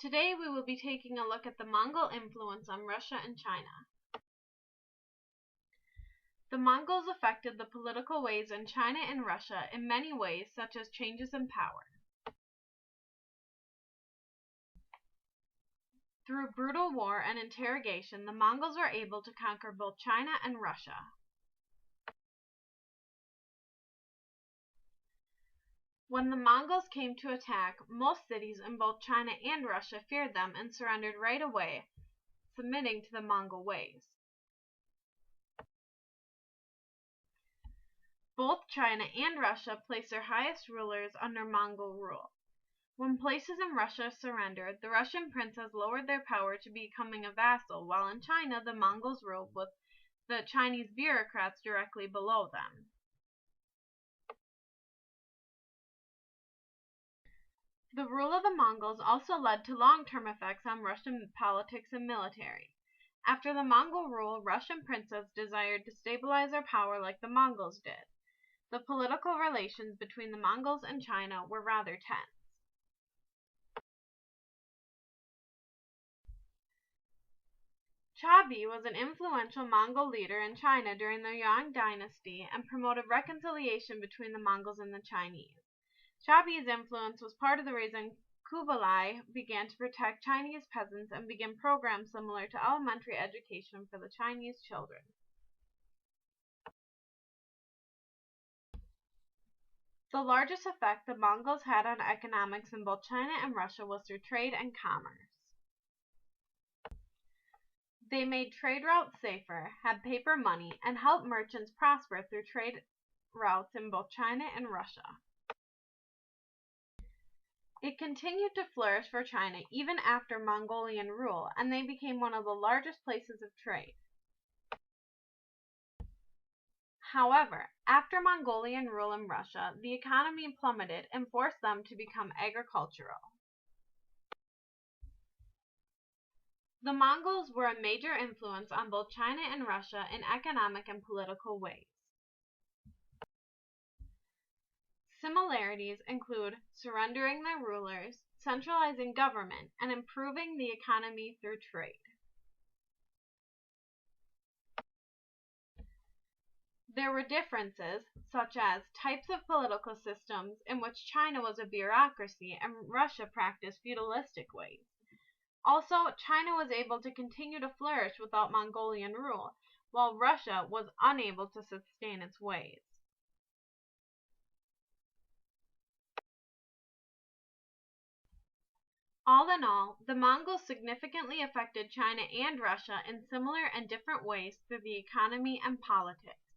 Today we will be taking a look at the Mongol influence on Russia and China. The Mongols affected the political ways in China and Russia in many ways, such as changes in power. Through brutal war and interrogation, the Mongols were able to conquer both China and Russia. When the Mongols came to attack, most cities in both China and Russia feared them and surrendered right away, submitting to the Mongol ways. Both China and Russia placed their highest rulers under Mongol rule. When places in Russia surrendered, the Russian princes lowered their power to becoming a vassal, while in China the Mongols ruled with the Chinese bureaucrats directly below them. The rule of the Mongols also led to long-term effects on Russian politics and military. After the Mongol rule, Russian princes desired to stabilize their power like the Mongols did. The political relations between the Mongols and China were rather tense. Chabi was an influential Mongol leader in China during the Yuan dynasty and promoted reconciliation between the Mongols and the Chinese. Chabi's influence was part of the reason Kublai began to protect Chinese peasants and begin programs similar to elementary education for the Chinese children. The largest effect the Mongols had on economics in both China and Russia was through trade and commerce. They made trade routes safer, had paper money, and helped merchants prosper through trade routes in both China and Russia. It continued to flourish for China even after Mongolian rule, and they became one of the largest places of trade. However, after Mongolian rule in Russia, the economy plummeted and forced them to become agricultural. The Mongols were a major influence on both China and Russia in economic and political ways. Similarities include surrendering their rulers, centralizing government, and improving the economy through trade. There were differences, such as types of political systems in which China was a bureaucracy and Russia practiced feudalistic ways. Also, China was able to continue to flourish without Mongolian rule, while Russia was unable to sustain its ways. All in all, the Mongols significantly affected China and Russia in similar and different ways through the economy and politics.